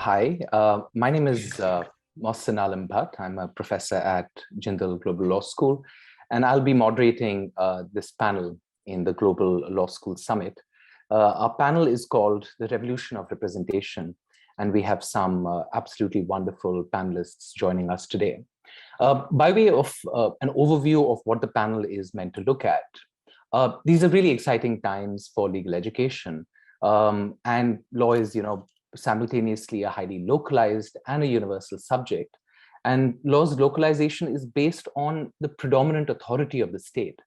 Hi, my name is Mohsin Bhat. I'm a professor at Jindal Global Law School, and I'll be moderating this panel in the Global Law School Summit. Our panel is called The Revolution of Representation, and we have some absolutely wonderful panelists joining us today. By way of an overview of what the panel is meant to look at, these are really exciting times for legal education, and law is, simultaneously a highly localized and a universal subject. And law's localization is based on the predominant authority of the state,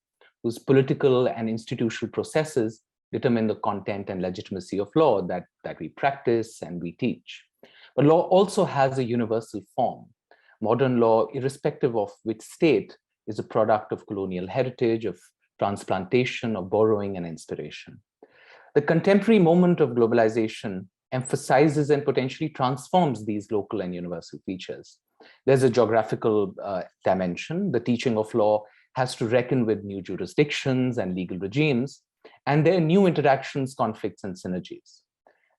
whose political and institutional processes determine the content and legitimacy of law that we practice and we teach. But law also has a universal form. Modern law, irrespective of which state, is a product of colonial heritage, of transplantation, of borrowing and inspiration. The contemporary moment of globalization emphasizes and potentially transforms these local and universal features. There's a geographical dimension. The teaching of law has to reckon with new jurisdictions and legal regimes, and there are new interactions, conflicts, and synergies.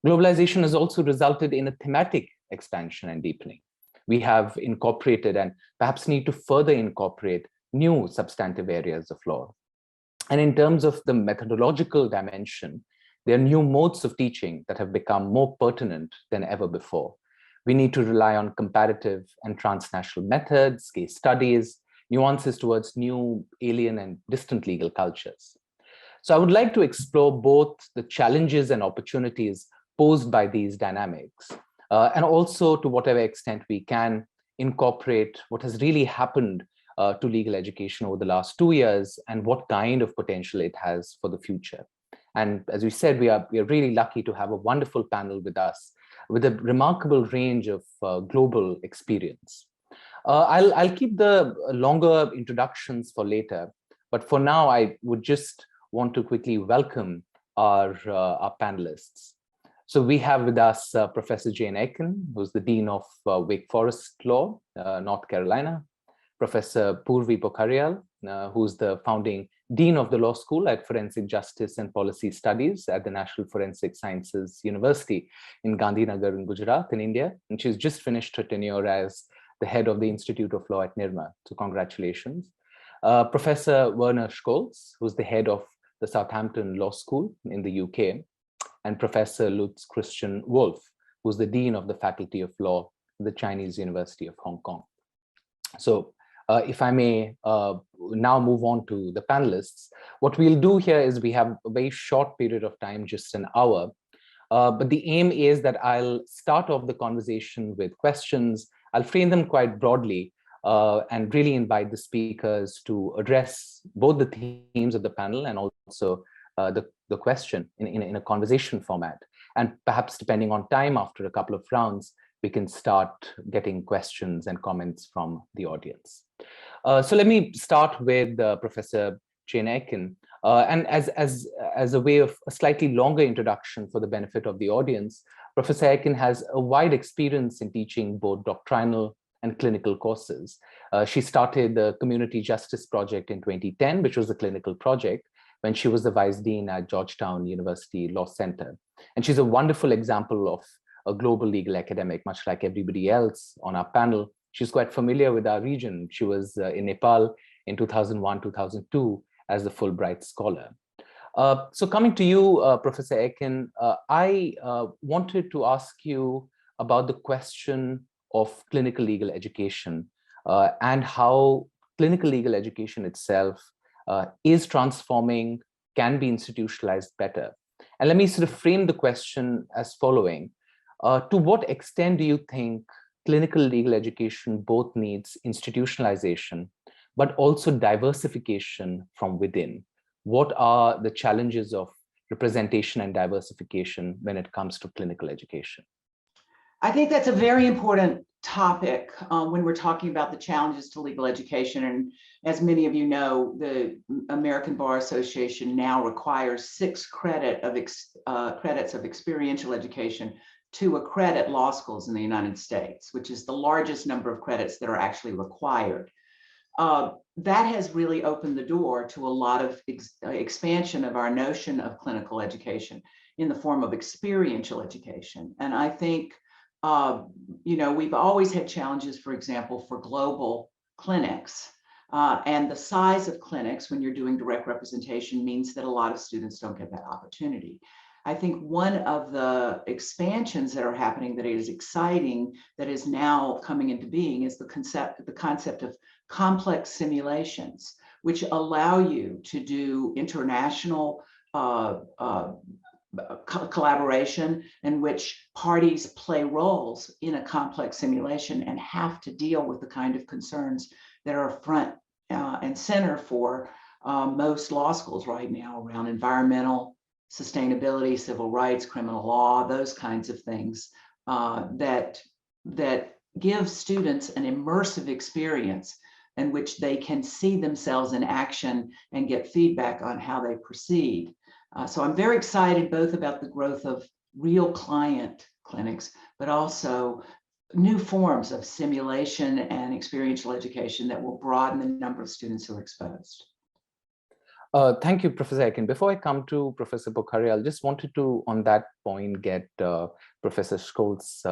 Globalization has also resulted in a thematic expansion and deepening. We have incorporated and perhaps need to further incorporate new substantive areas of law. And in terms of the methodological dimension, there are new modes of teaching that have become more pertinent than ever before. We need to rely on comparative and transnational methods, case studies, nuances towards new, alien, and distant legal cultures. So I would like to explore both the challenges and opportunities posed by these dynamics, and also to whatever extent we can incorporate what has really happened to legal education over the last 2 years and what kind of potential it has for the future. And as we said, we are really lucky to have a wonderful panel with us with a remarkable range of global experience. I'll keep the longer introductions for later, but for now, I would just want to quickly welcome our panelists. So we have with us Professor Jane Aiken, who's the Dean of Wake Forest Law, North Carolina, Professor Purvi Pokhariyal, who's the founding Dean of the Law School at Forensic Justice and Policy Studies at the National Forensic Sciences University in Gandhinagar in Gujarat in India. And she's just finished her tenure as the head of the Institute of Law at NIRMA. So congratulations. Professor Werner Scholtz, who's the head of the Southampton Law School in the UK, and Professor Lutz-Christian Wolff, who's the Dean of the Faculty of Law at the Chinese University of Hong Kong. So if I may now move on to the panelists, what we'll do here is we have a very short period of time, just an hour, but the aim is that I'll start off the conversation with questions. I'll frame them quite broadly and really invite the speakers to address both the themes of the panel and also the question in a conversation format. And perhaps depending on time, after a couple of rounds, we can start getting questions and comments from the audience. So let me start with Professor Jane Aiken. And as a way of a slightly longer introduction for the benefit of the audience, Professor Aiken has a wide experience in teaching both doctrinal and clinical courses. She started the Community Justice Project in 2010, which was a clinical project, when she was the Vice Dean at Georgetown University Law Center. And she's a wonderful example of a global legal academic, much like everybody else on our panel. She's quite familiar with our region. She was in Nepal in 2001, 2002 as the Fulbright Scholar. So coming to you, Professor Aiken, I wanted to ask you about the question of clinical legal education and how clinical legal education itself is transforming, can be institutionalized better. And let me sort of frame the question as following. To what extent do you think clinical legal education both needs institutionalization, but also diversification from within? What are the challenges of representation and diversification when it comes to clinical education? I think that's a very important topic when we're talking about the challenges to legal education. And as many of you know, the American Bar Association now requires 6 credits of experiential education to accredit law schools in the United States, which is the largest number of credits that are actually required. That has really opened the door to a lot of expansion of our notion of clinical education in the form of experiential education. And I think you know, we've always had challenges, for example, for global clinics. And the size of clinics when you're doing direct representation means that a lot of students don't get that opportunity. I think one of the expansions that are happening that is exciting, that is now coming into being, is the concept of complex simulations, which allow you to do international collaboration in which parties play roles in a complex simulation and have to deal with the kind of concerns that are front and center for most law schools right now around environmental sustainability, civil rights, criminal law, those kinds of things that give students an immersive experience in which they can see themselves in action and get feedback on how they proceed. So I'm very excited both about the growth of real client clinics, but also new forms of simulation and experiential education that will broaden the number of students who are exposed. Thank you, Professor Aiken. Before I come to Professor Pokhariyal, I just wanted to, on that point, get Professor Scholtz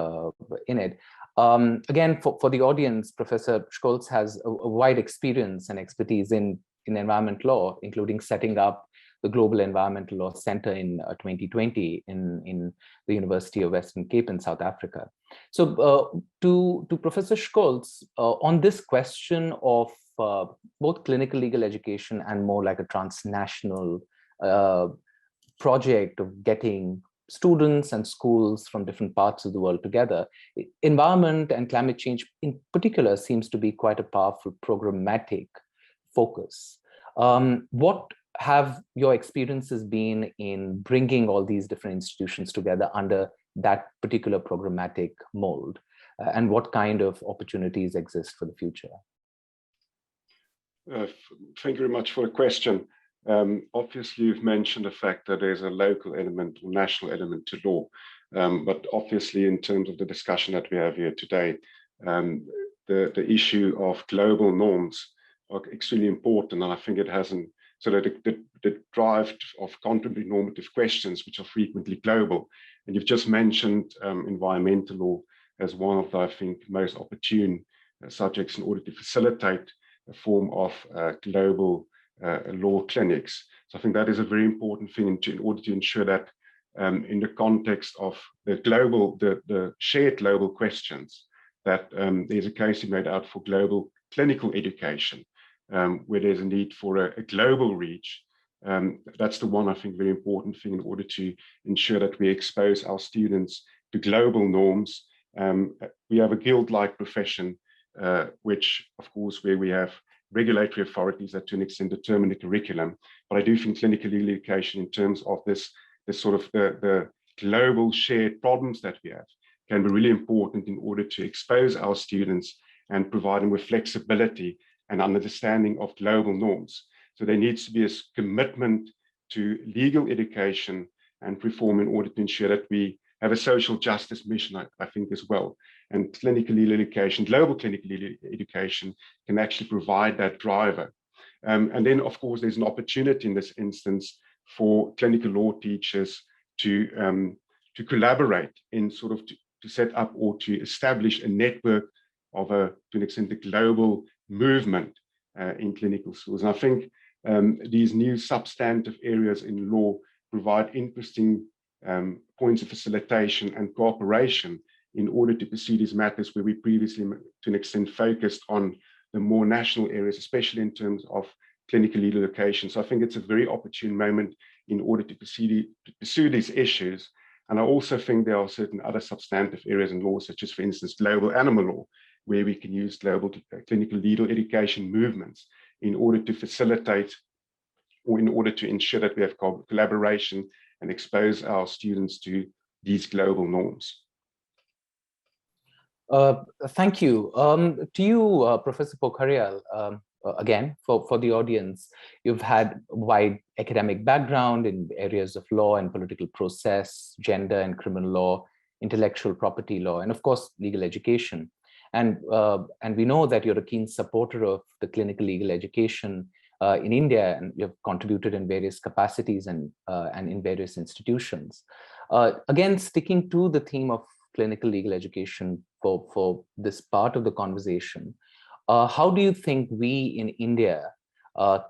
in it. Again, for the audience, Professor Scholtz has a wide experience and expertise in environment law, including setting up the Global Environmental Law Center in 2020 in the University of Western Cape in South Africa. So to Professor Scholtz, on this question of both clinical legal education and more like a transnational project of getting students and schools from different parts of the world together, environment and climate change in particular seems to be quite a powerful programmatic focus. What have your experiences been in bringing all these different institutions together under that particular programmatic mold? And what kind of opportunities exist for the future? Thank you very much for the question. Obviously, you've mentioned the fact that there's a local element or national element to law. But obviously, in terms of the discussion that we have here today, the issue of global norms are extremely important. And I think it hasn't, so that the drive of contemporary normative questions, which are frequently global. And you've just mentioned environmental law as one of the, I think, most opportune subjects in order to facilitate a form of global law clinics. So I think that is a very important thing in order to ensure that in the context of the shared global questions, that there's a case made out for global clinical education, where there's a need for a global reach. That's the one, I think, very important thing in order to ensure that we expose our students to global norms. We have a guild-like profession, which, of course, where we have regulatory authorities that to an extent determine the curriculum. But I do think clinical legal education in terms of this sort of the global shared problems that we have can be really important in order to expose our students and provide them with flexibility and understanding of global norms. So there needs to be a commitment to legal education and reform in order to ensure that we have a social justice mission, I think, as well. And clinical legal education, global clinical legal education can actually provide that driver. And then, of course, there's an opportunity in this instance for clinical law teachers to collaborate in sort of to set up or to establish a network of to an extent, a global movement in clinical schools. And I think these new substantive areas in law provide interesting points of facilitation and cooperation in order to pursue these matters where we previously, to an extent, focused on the more national areas, especially in terms of clinical legal education. So I think it's a very opportune moment in order to pursue these issues. And I also think there are certain other substantive areas in law, such as, for instance, global animal law, where we can use global clinical legal education movements in order to facilitate or in order to ensure that we have collaboration and expose our students to these global norms. Thank you. To you, Professor Pokhariyal, again, for the audience, you've had a wide academic background in areas of law and political process, gender and criminal law, intellectual property law, and of course, legal education. And we know that you're a keen supporter of the clinical legal education in India, and you've contributed in various capacities and in various institutions. Again, sticking to the theme of clinical legal education for this part of the conversation, how do you think we in India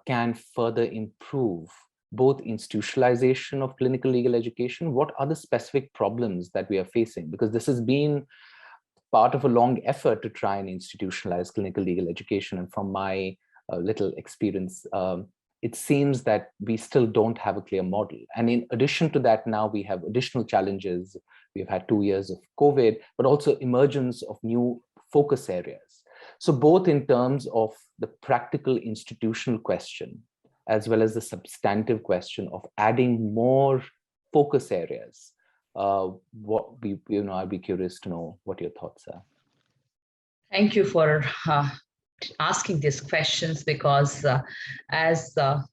can further improve both institutionalization of clinical legal education? What are the specific problems that we are facing? Because this has been part of a long effort to try and institutionalize clinical legal education. And from my little experience, it seems that we still don't have a clear model. And in addition to that, now we have additional challenges. We've had 2 years of COVID, but also emergence of new focus areas. So both in terms of the practical institutional question, as well as the substantive question of adding more focus areas, I'd be curious to know what your thoughts are. Thank you for asking these questions, because as a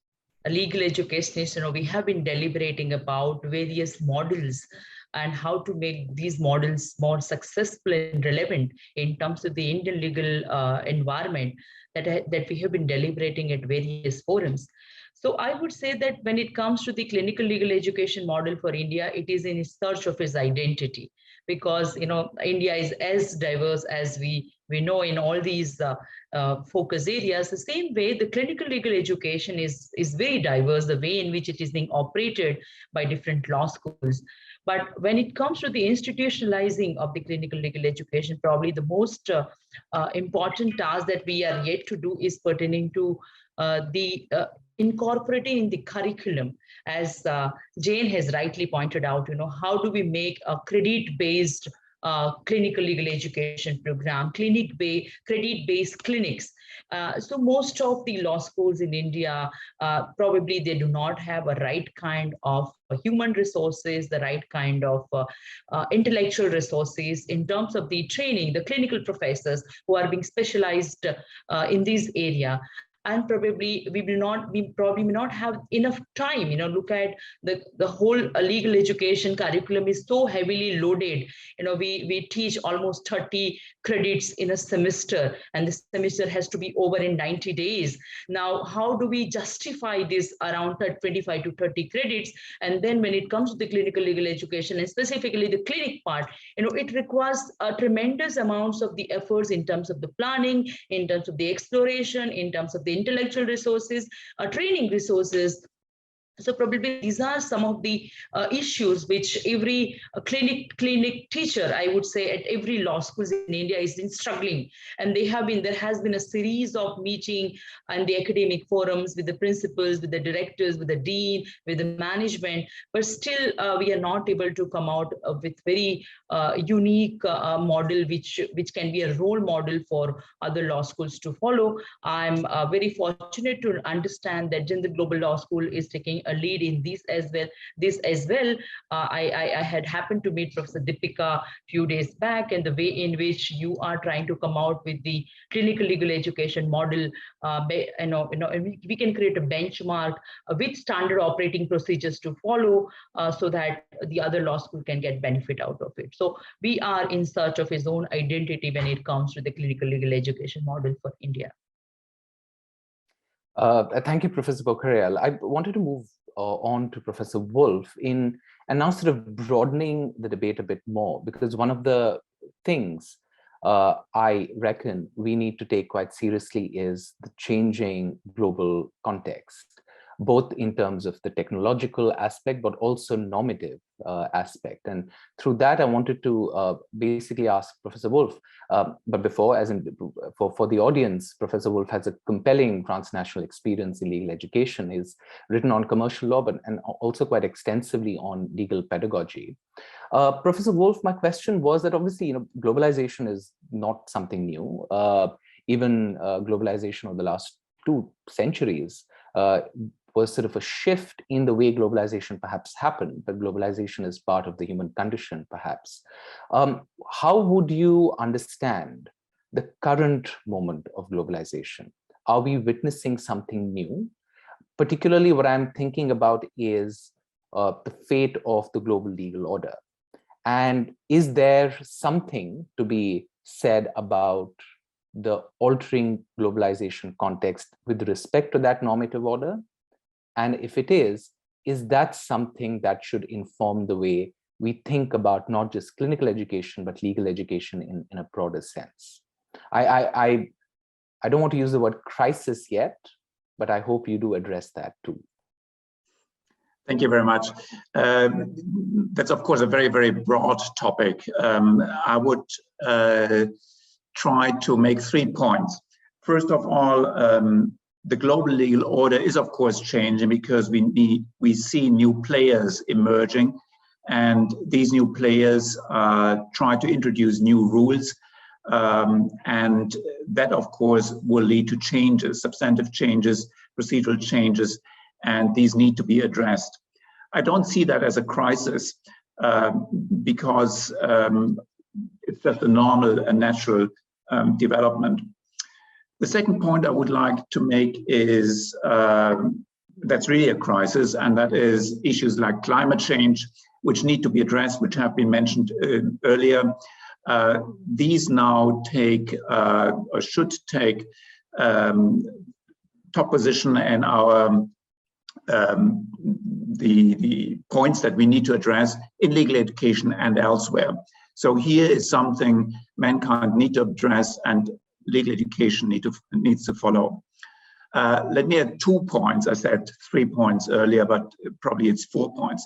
legal educationist, we have been deliberating about various models and how to make these models more successful and relevant in terms of the Indian legal environment that we have been deliberating at various forums. So I would say that when it comes to the clinical legal education model for India, it is in search of its identity, because India is as diverse as we know in all these focus areas. The same way, the clinical legal education is very diverse, the way in which it is being operated by different law schools. But when it comes to the institutionalizing of the clinical legal education, probably the most important task that we are yet to do is pertaining to the incorporating in the curriculum, as Jane has rightly pointed out, how do we make a credit-based clinical legal education program, credit-based clinics. So most of the law schools in India, probably they do not have a right kind of human resources, the right kind of intellectual resources in terms of the training, the clinical professors who are being specialized in this area. And probably we probably may not have enough time. Look at the whole legal education curriculum is so heavily loaded. We teach almost 30 credits in a semester, and the semester has to be over in 90 days. Now, how do we justify this around 25 to 30 credits? And then when it comes to the clinical legal education, and specifically the clinic part, it requires tremendous amounts of the efforts in terms of the planning, in terms of the exploration, in terms of the intellectual resources, training resources. So probably these are some of the issues which every clinic teacher, I would say, at every law schools in India is been struggling. And there has been a series of meeting and the academic forums with the principals, with the directors, with the dean, with the management, but still we are not able to come out with very unique model which can be a role model for other law schools to follow. I'm very fortunate to understand that Jindal Global Law School is taking a lead in this as well. I had happened to meet Professor Deepika a few days back, and the way in which you are trying to come out with the clinical legal education model, we can create a benchmark with standard operating procedures to follow, so that the other law school can get benefit out of it. So we are in search of its own identity when it comes to the clinical legal education model for India. Thank you, Professor Pokhariyal. I wanted to move on to Professor Wolff and now sort of broadening the debate a bit more, because one of the things I reckon we need to take quite seriously is the changing global context, both in terms of the technological aspect, but also normative aspect. And through that, I wanted to basically ask Professor Wolff, but before, for the audience, Professor Wolff has a compelling transnational experience in legal education. He's written on commercial law, and also quite extensively on legal pedagogy. Professor Wolff, my question was that obviously, globalization is not something new. Even globalization over the last 2 centuries was sort of a shift in the way globalization perhaps happened, but globalization is part of the human condition, perhaps. How would you understand the current moment of globalization? Are we witnessing something new? Particularly what I'm thinking about is the fate of the global legal order. And is there something to be said about the altering globalization context with respect to that normative order? And if it is that something that should inform the way we think about not just clinical education, but legal education in a broader sense. I don't want to use the word crisis yet, but I hope you do address that too. Thank you very much. That's of course a very, very broad topic. I would try to make 3 points. First of all, the global legal order is of course changing because we see new players emerging, and these new players try to introduce new rules, and that of course will lead to changes, substantive changes, procedural changes, and these need to be addressed. I don't see that as a crisis because it's just a normal and natural development. The second point I would like to make is that's really a crisis, and that is issues like climate change, which need to be addressed, which have been mentioned earlier. These now take or should take top position in our the points that we need to address in legal education and elsewhere. So here is something mankind need to address, and legal education needs to follow. Let me add 2 points. I said 3 points earlier, but probably it's 4 points.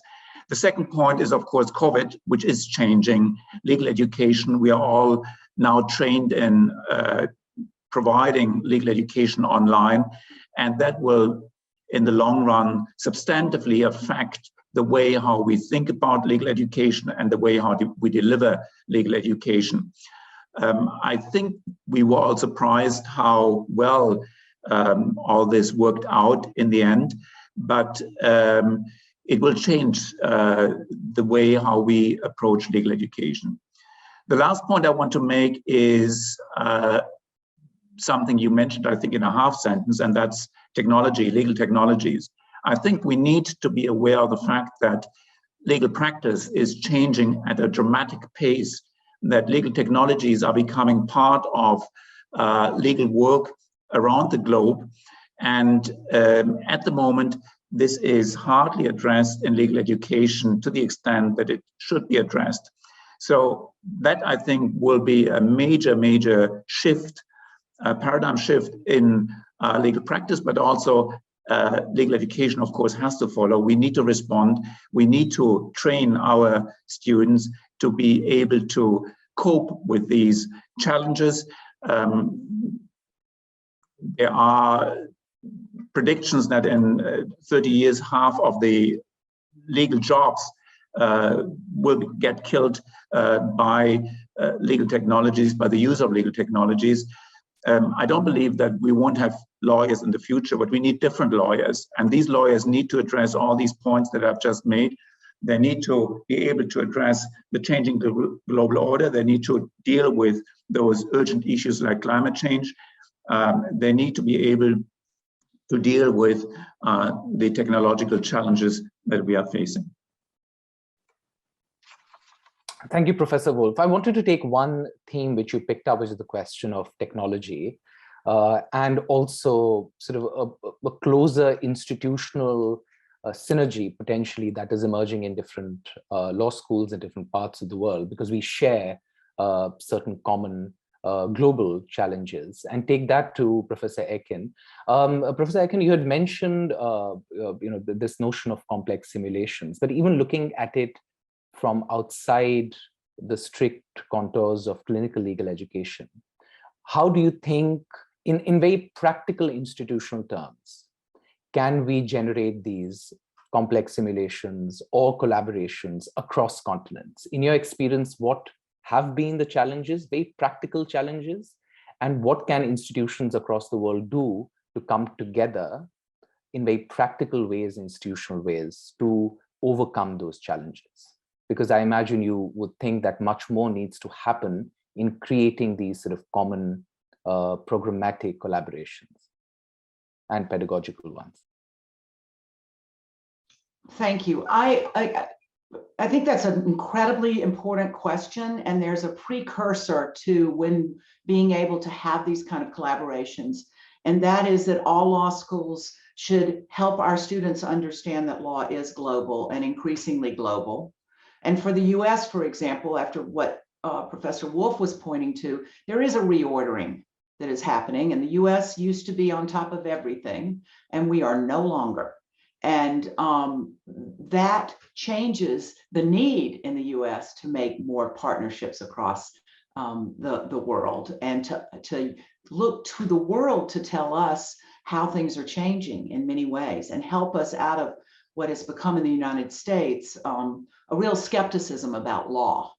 The second point is, of course, COVID, which is changing legal education. We are all now trained in providing legal education online, and that will, in the long run, substantively affect the way how we think about legal education and the way how we deliver legal education. I think we were all surprised how well all this worked out in the end, but it will change the way how we approach legal education. The last point I want to make is something you mentioned, I think, in a half sentence, and that's technology, legal technologies. I think we need to be aware of the fact that legal practice is changing at a dramatic pace, that legal technologies are becoming part of legal work around the globe. And at the moment, this is hardly addressed in legal education to the extent that it should be addressed. So that, I think, will be a major, major shift, a paradigm shift in legal practice, but also legal education, of course, has to follow. We need to respond. We need to train our students to be able to cope with these challenges. There are predictions that in 30 years, half of the legal jobs will get killed by legal technologies, by the use of legal technologies. I don't believe that we won't have lawyers in the future, but we need different lawyers. And these lawyers need to address all these points that I've just made. They need to be able to address the changing global order. They need to deal with those urgent issues like climate change. They need to be able to deal with the technological challenges that we are facing. Thank you, Professor Wolff. I wanted to take one theme which you picked up, which is the question of technology, and also sort of a closer institutional synergy potentially that is emerging in different law schools in different parts of the world, because we share certain common global challenges. And take that to Professor Aiken. Professor Aiken, you had mentioned this notion of complex simulations, but even looking at it from outside the strict contours of clinical legal education, how do you think, in very practical institutional terms, can we generate these complex simulations or collaborations across continents? In your experience, what have been the challenges, very practical challenges, and what can institutions across the world do to come together in very practical ways, institutional ways, to overcome those challenges? Because I imagine you would think that much more needs to happen in creating these sort of common programmatic collaborations and pedagogical ones. Thank you. I think that's an incredibly important question, and there's a precursor to when being able to have these kind of collaborations, and that is that all law schools should help our students understand that law is global and increasingly global, And for the US, for example, after what Professor Wolff was pointing to, there is a reordering that is happening, and the US used to be on top of everything, and we are no longer. And that changes the need in the US to make more partnerships across the world, and to look to the world to tell us how things are changing in many ways and help us out of what has become in the United States a real skepticism about law.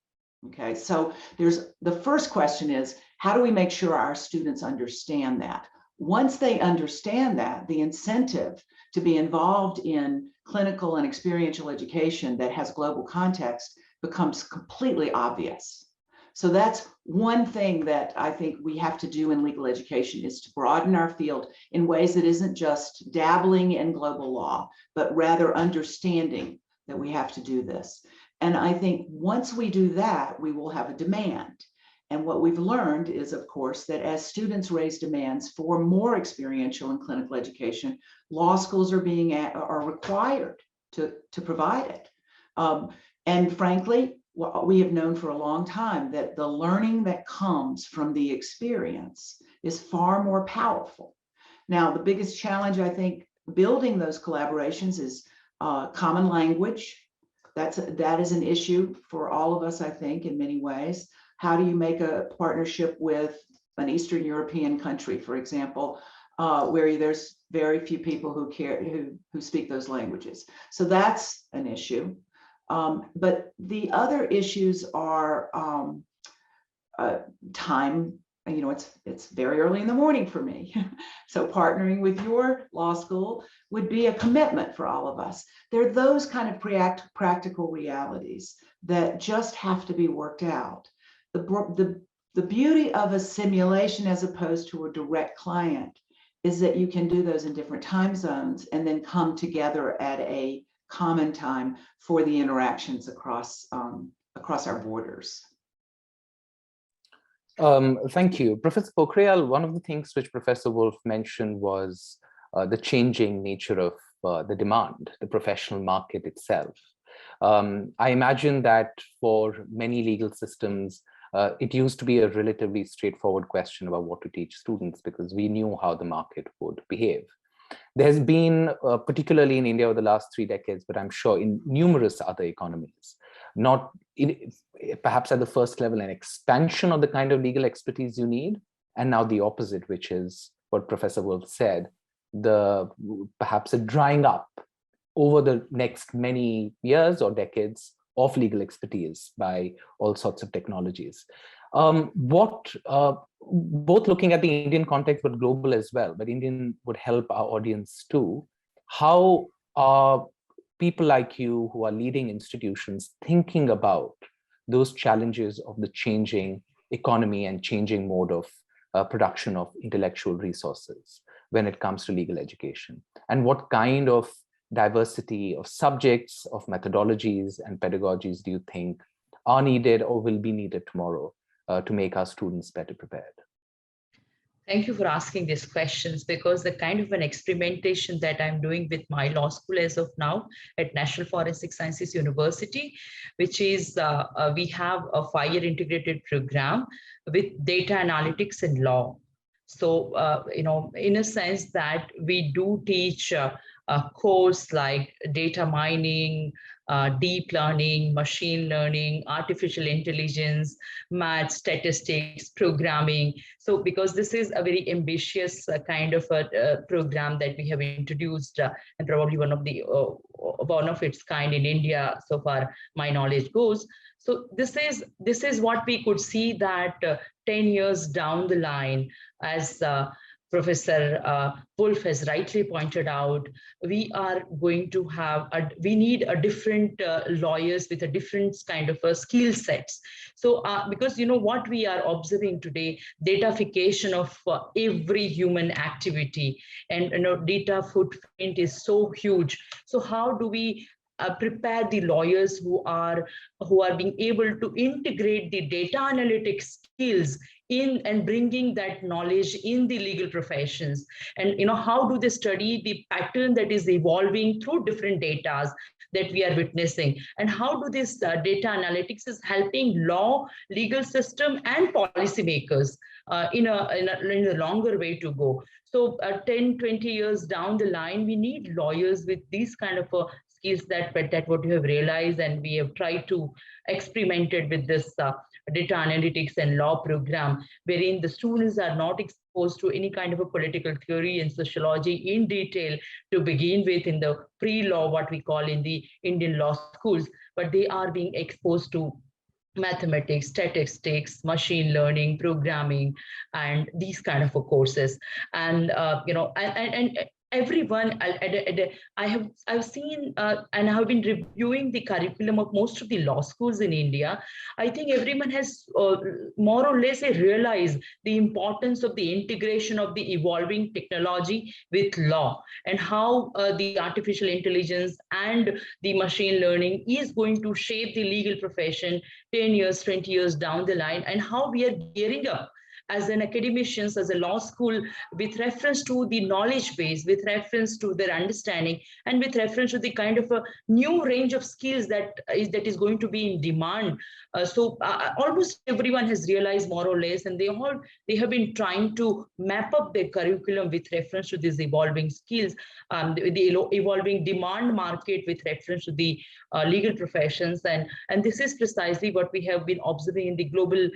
Okay, so the first question is, how do we make sure our students understand that? Once they understand that, the incentive to be involved in clinical and experiential education that has global context becomes completely obvious. So that's one thing that I think we have to do in legal education, is to broaden our field in ways that isn't just dabbling in global law, but rather understanding that we have to do this. And I think once we do that, we will have a demand. And what we've learned is, of course, that as students raise demands for more experiential and clinical education, law schools are required to provide it. And frankly, we have known for a long time that the learning that comes from the experience is far more powerful. Now, the biggest challenge, I think, building those collaborations is common language. That is an issue for all of us, I think, in many ways. How do you make a partnership with an Eastern European country, for example, where there's very few people who speak those languages? So that's an issue. But the other issues are time. You know, it's very early in the morning for me. So partnering with your law school would be a commitment for all of us. There are those kind of practical realities that just have to be worked out. The beauty of a simulation as opposed to a direct client is that you can do those in different time zones and then come together at a common time for the interactions across our borders. Thank you. Professor Pokhariyal, one of the things which Professor Wolff mentioned was the changing nature of the demand, the professional market itself. I imagine that for many legal systems, it used to be a relatively straightforward question about what to teach students because we knew how the market would behave. There's been, particularly in India over the last 3 decades, but I'm sure in numerous other economies, not perhaps at the first level, an expansion of the kind of legal expertise you need, and now the opposite, which is what Professor Wolff said, perhaps a drying up over the next many years or decades of legal expertise by all sorts of technologies. Both looking at the Indian context, but global as well, but Indian would help our audience too. How are people like you who are leading institutions thinking about those challenges of the changing economy and changing mode of production of intellectual resources when it comes to legal education? And what kind of diversity of subjects, of methodologies and pedagogies do you think are needed or will be needed tomorrow to make our students better prepared? Thank you for asking these questions, because the kind of an experimentation that I'm doing with my law school as of now at National Forensic Sciences University, which is we have a 5-year integrated program with data analytics and law. So, you know, in a sense that we do teach a course like data mining, deep learning, machine learning, artificial intelligence, math, statistics, programming. So because this is a very ambitious kind of a program that we have introduced and probably one of its kind in India, so far my knowledge goes. So this is what we could see that 10 years down the line, as Professor Wolff has rightly pointed out, we are going to have, we need a different lawyers with a different kind of a skill sets. So because you know what we are observing today, datafication of every human activity, and you know data footprint is so huge. So how do we prepare the lawyers who are being able to integrate the data analytics skills in and bringing that knowledge in the legal professions? And how do they study the pattern that is evolving through different data that we are witnessing? And how do this data analytics is helping law, legal system, and policymakers in a longer way to go? So 10, 20 years down the line, we need lawyers with these kind of skills that what you have realized, and we have tried to experimented with this data analytics and law program, wherein the students are not exposed to any kind of a political theory and sociology in detail to begin with in the pre-law, what we call in the Indian law schools, but they are being exposed to mathematics, statistics, machine learning, programming, and these kind of courses. And and everyone, I've seen and I've been reviewing the curriculum of most of the law schools in India. I think everyone has more or less realized the importance of the integration of the evolving technology with law, and how the artificial intelligence and the machine learning is going to shape the legal profession 10 years, 20 years down the line, and how we are gearing up as an academicians, as a law school, with reference to the knowledge base, with reference to their understanding, and with reference to the kind of a new range of skills that is going to be in demand. So almost everyone has realized more or less, and they have been trying to map up their curriculum with reference to these evolving skills, the evolving demand market with reference to the legal professions. And this is precisely what we have been observing in the global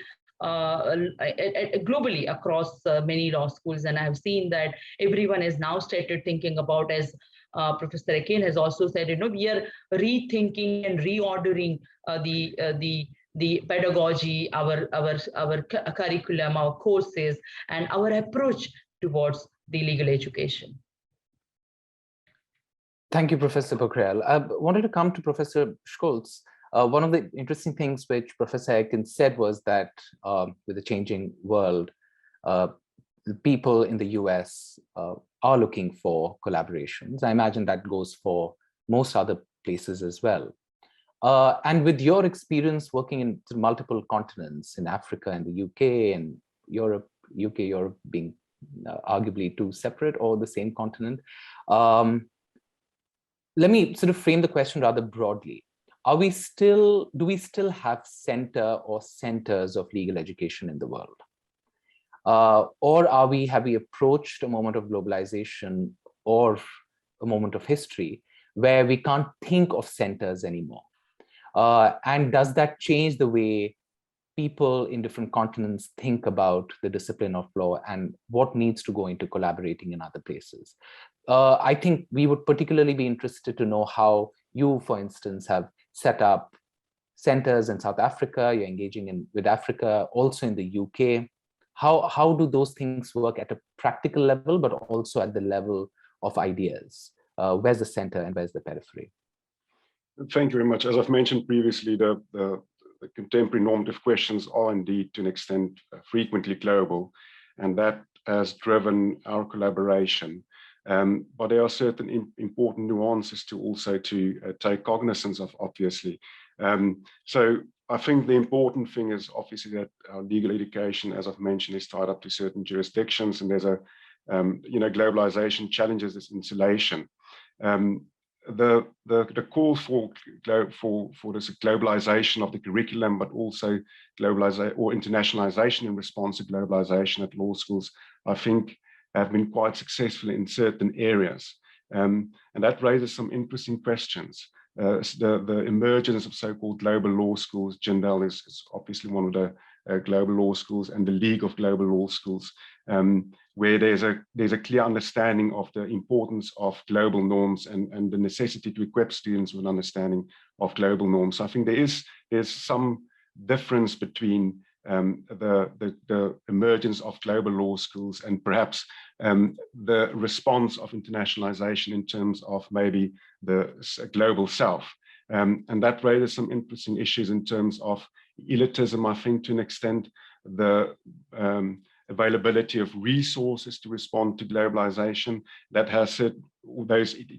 globally across many law schools. And I have seen that everyone has now started thinking about, as Professor Aiken has also said, we are rethinking and reordering the pedagogy, our curriculum, our courses, and our approach towards the legal education. Thank you, Professor Pokhariyal. I wanted to come to Professor Scholtz. One of the interesting things which Professor Aiken said was that with the changing world, the people in the US are looking for collaborations. I imagine that goes for most other places as well. And with your experience working in multiple continents, in Africa and the UK and Europe, Europe being arguably two separate or the same continent, let me sort of frame the question rather broadly. Do we still have centers of legal education in the world? Or have we approached a moment of globalization or a moment of history where we can't think of centers anymore? And does that change the way people in different continents think about the discipline of law and what needs to go into collaborating in other places? I think we would particularly be interested to know how you, for instance, have set up centers in South Africa. You're engaging with Africa, also in the UK. How do those things work at a practical level, but also at the level of ideas? Where's the center and where's the periphery? Thank you very much. As I've mentioned previously, the contemporary normative questions are indeed, to an extent, frequently global, and that has driven our collaboration. But there are certain important nuances to also take cognizance of, obviously. So I think the important thing is obviously that our legal education, as I've mentioned, is tied up to certain jurisdictions, and there's a globalization challenges this insulation. The call for this globalization of the curriculum, but also globalization or internationalization in response to globalization at law schools, I think have been quite successful in certain areas. And that raises some interesting questions. The emergence of so-called global law schools, Jindal is obviously one of the global law schools, and the League of Global Law Schools, where there's a clear understanding of the importance of global norms and the necessity to equip students with understanding of global norms. So I think there's some difference between the emergence of global law schools and perhaps the response of internationalization in terms of maybe the global south. And that raises some interesting issues in terms of elitism, I think, to an extent, the availability of resources to respond to globalization. That has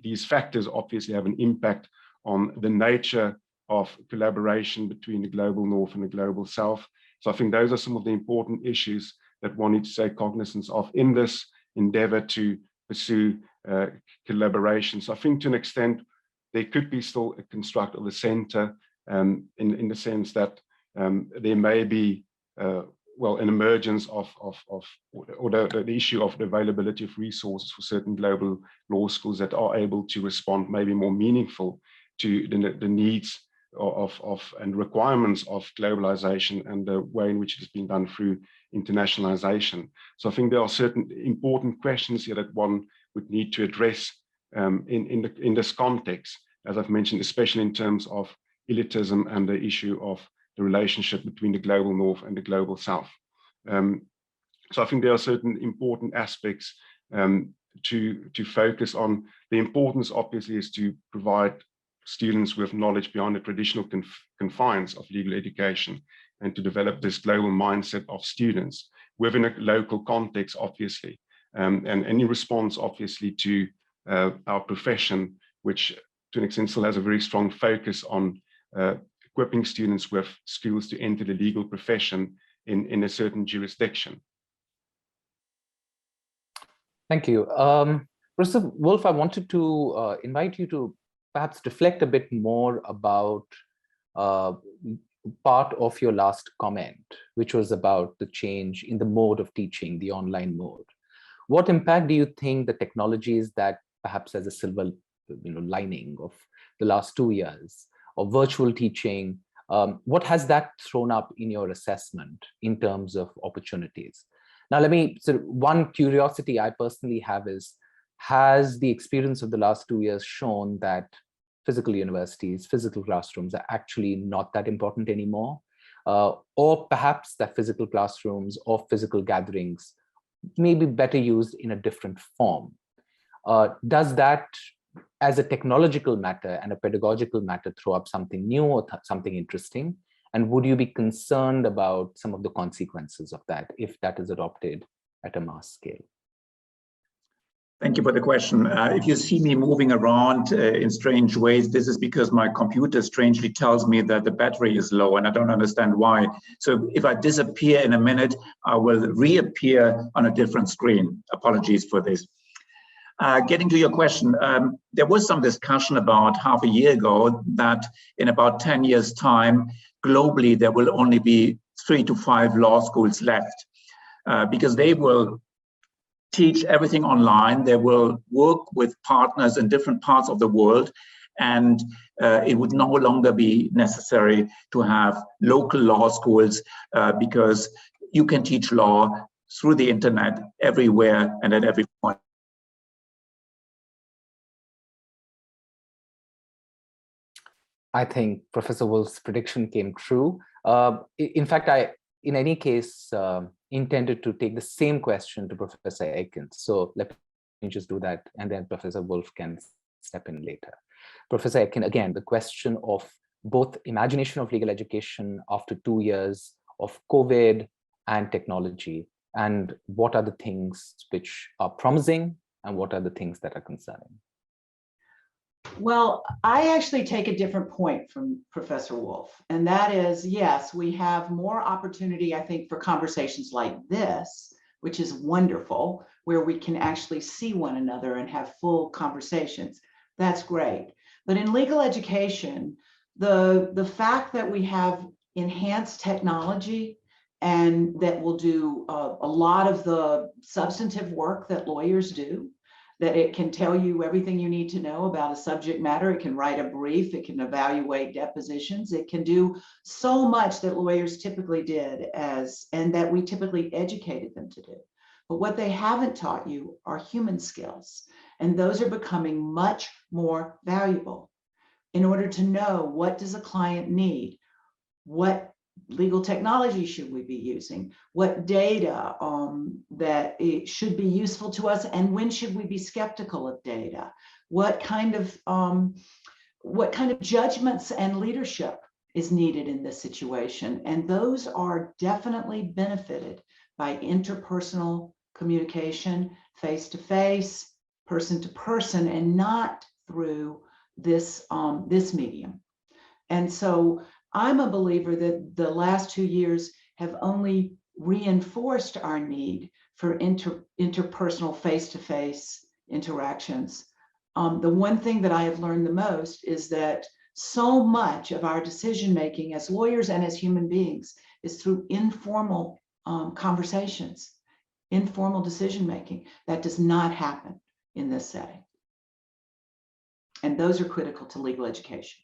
these factors obviously have an impact on the nature of collaboration between the global north and the global south. So I think those are some of the important issues that one needs to take cognizance of in this endeavor to pursue collaboration. So I think to an extent, there could be still a construct of the center in the sense that there may be, well, an emergence of the issue of the availability of resources for certain global law schools that are able to respond maybe more meaningful to the needs of and requirements of globalization and the way in which it has been done through internationalization. So I think there are certain important questions here that one would need to address in this context, as I've mentioned, especially in terms of elitism and the issue of the relationship between the global north and the global south. So I think there are certain important aspects to focus on. The importance obviously is to provide students with knowledge beyond the traditional confines of legal education and to develop this global mindset of students within a local context, obviously, and in response, obviously, to our profession, which to an extent still has a very strong focus on equipping students with skills to enter the legal profession in a certain jurisdiction. Thank you. Professor Wolff, I wanted to invite you to perhaps reflect a bit more about part of your last comment, which was about the change in the mode of teaching, the online mode. What impact do you think the technologies that perhaps as a silver lining of the last 2 years of virtual teaching, what has that thrown up in your assessment in terms of opportunities? Now, one curiosity I personally have is, has the experience of the last 2 years shown that physical universities, physical classrooms are actually not that important anymore? Or perhaps that physical classrooms or physical gatherings may be better used in a different form? Does that, as a technological matter and a pedagogical matter, throw up something new or something interesting? And would you be concerned about some of the consequences of that if that is adopted at a mass scale? Thank you for the question. If you see me moving around in strange ways, this is because my computer strangely tells me that the battery is low and I don't understand why. So if I disappear in a minute, I will reappear on a different screen. Apologies for this. Getting to your question, there was some discussion about half a year ago that in about 10 years' time, globally, there will only be 3 to 5 law schools left because they will teach everything online. They will work with partners in different parts of the world, and it would no longer be necessary to have local law schools because you can teach law through the internet everywhere and at every point. I think Professor Wolff's prediction came true. In fact, I, in any case, intended to take the same question to Professor Aiken. So let me just do that, and then Professor Wolff can step in later. Professor Aiken, again, the question of both imagination of legal education after 2 years of COVID and technology, and what are the things which are promising and what are the things that are concerning? Well, I actually take a different point from Professor Wolff, and that is, yes, we have more opportunity, I think, for conversations like this, which is wonderful, where we can actually see one another and have full conversations. That's great. But in legal education, the fact that we have enhanced technology and that will do a lot of the substantive work that lawyers do, that it can tell you everything you need to know about a subject matter. It can write a brief, it can evaluate depositions, it can do so much that lawyers typically did and that we typically educated them to do. But what they haven't taught you are human skills. And those are becoming much more valuable in order to know, what does a client need? What legal technology should we be using? What data that it should be useful to us, and when should we be skeptical of data? What kind of judgments and leadership is needed in this situation? And those are definitely benefited by interpersonal communication, face-to-face, person-to-person, and not through this medium. And so I'm a believer that the last 2 years have only reinforced our need for interpersonal face-to-face interactions. The one thing that I have learned the most is that so much of our decision-making as lawyers and as human beings is through informal conversations, informal decision-making. That does not happen in this setting. And those are critical to legal education.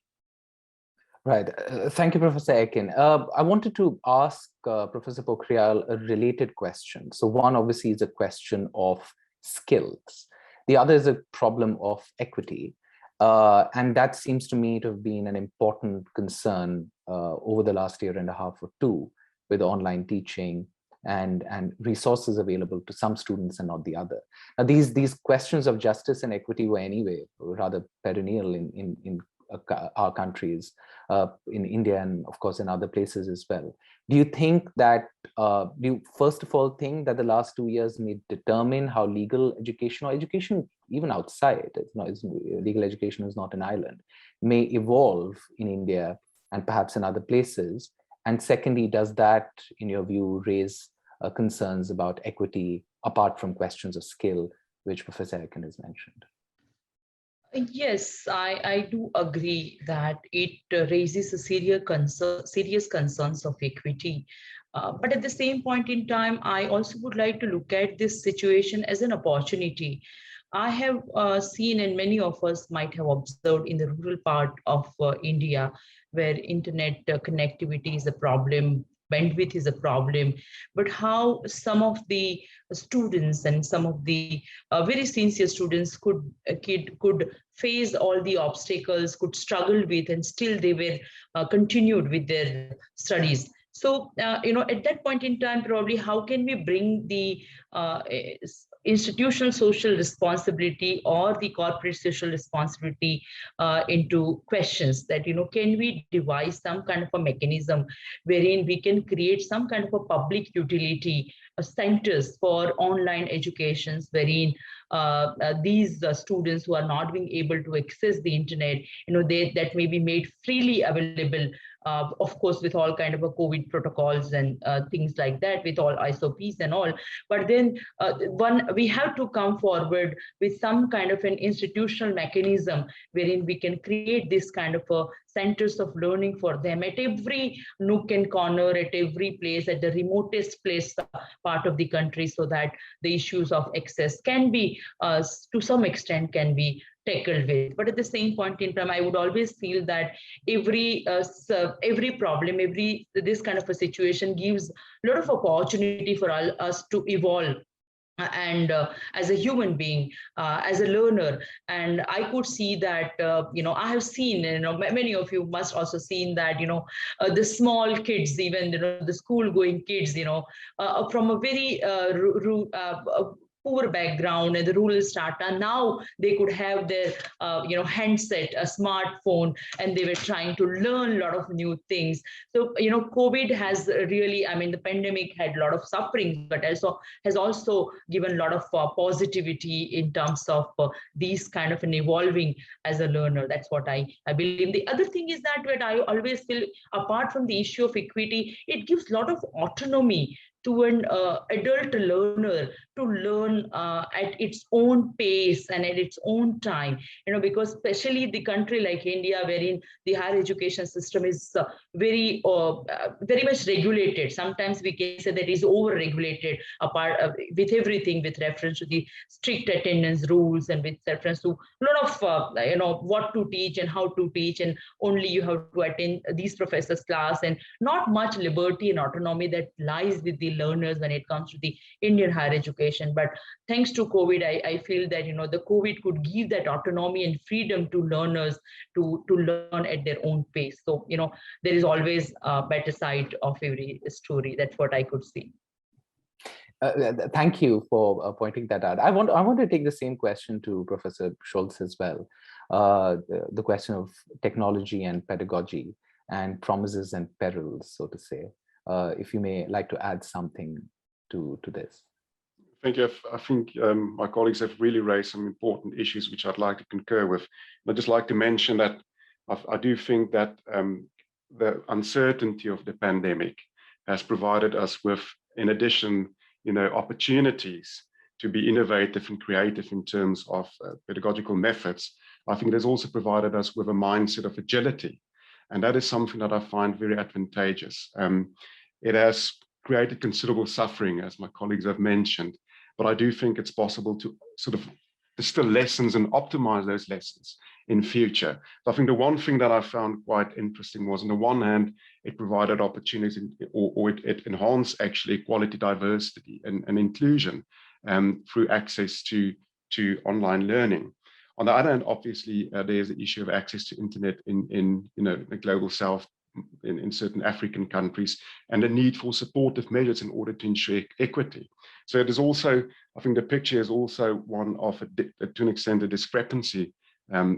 Right. Thank you, Professor Aiken. I wanted to ask Professor Pokhariyal a related question. So one obviously is a question of skills. The other is a problem of equity. And that seems to me to have been an important concern over the last year and a half or two, with online teaching and resources available to some students and not the other. Now, these questions of justice and equity were anyway rather perennial in our countries, in India and of course in other places as well. Do you think that, do you first of all think that the last 2 years may determine how legal education or education even outside, legal education is not an island, may evolve in India and perhaps in other places? And secondly, does that, in your view, raise concerns about equity apart from questions of skill, which Professor Aiken has mentioned? Yes, I do agree that it raises a serious concerns of equity. But at the same point in time, I also would like to look at this situation as an opportunity. I have seen, and many of us might have observed in the rural part of India, where internet connectivity is a problem, bandwidth is a problem, but how some of the students and some of the very sincere students could face all the obstacles, could struggle with, and still they were continued with their studies. So, at that point in time, probably how can we bring the institutional social responsibility or the corporate social responsibility into questions that, can we devise some kind of a mechanism wherein we can create some kind of a public utility centers for online educations, wherein these students who are not being able to access the internet, that may be made freely available, of course, with all kind of a COVID protocols and things like that, with all SOPs and all. But then we have to come forward with some kind of an institutional mechanism wherein we can create this kind of a centers of learning for them at every nook and corner, at every place, at the remotest place part of the country, so that the issues of access can be, to some extent, can be tackled with. But at the same point in time, I would always feel that every problem, this kind of a situation gives a lot of opportunity for us to evolve. And as a human being, as a learner, and I could see that, I have seen, many of you must also seen that, the small kids, even, the school-going kids, from a very poor background and the rural strata, now they could have their, handset, a smartphone, and they were trying to learn a lot of new things. So, COVID has really, the pandemic had a lot of suffering, but also has also given a lot of positivity in terms of these kind of an evolving as a learner. That's what I believe. The other thing is that what I always feel, apart from the issue of equity, it gives a lot of autonomy to an adult learner to learn at its own pace and at its own time, because especially the country like India, wherein the higher education system is very much regulated. Sometimes we can say that is over-regulated, with everything, with reference to the strict attendance rules and with reference to a lot of, what to teach and how to teach, and only you have to attend these professors' class, and not much liberty and autonomy that lies with the learners when it comes to the Indian higher education. But thanks to COVID, I feel that, the COVID could give that autonomy and freedom to learners to learn at their own pace. So, there is always a better side of every story. That's what I could see. Thank you for pointing that out. I want to take the same question to Professor Scholtz as well. The question of technology and pedagogy and promises and perils, so to say. If you may like to add something to this. Thank you. I think my colleagues have really raised some important issues which I'd like to concur with. I'd just like to mention that I do think that the uncertainty of the pandemic has provided us with, in addition, opportunities to be innovative and creative in terms of pedagogical methods. I think it has also provided us with a mindset of agility. And that is something that I find very advantageous. It has created considerable suffering, as my colleagues have mentioned, but I do think it's possible to sort of distill lessons and optimize those lessons in future. So I think the one thing that I found quite interesting was, on the one hand, it provided opportunities or it enhanced actually equality, diversity and inclusion through access to online learning. On the other hand, obviously, there's the issue of access to internet in the global south, in certain African countries, and the need for supportive measures in order to ensure equity. So it is also, I think the picture is also one of, to an extent, a discrepancy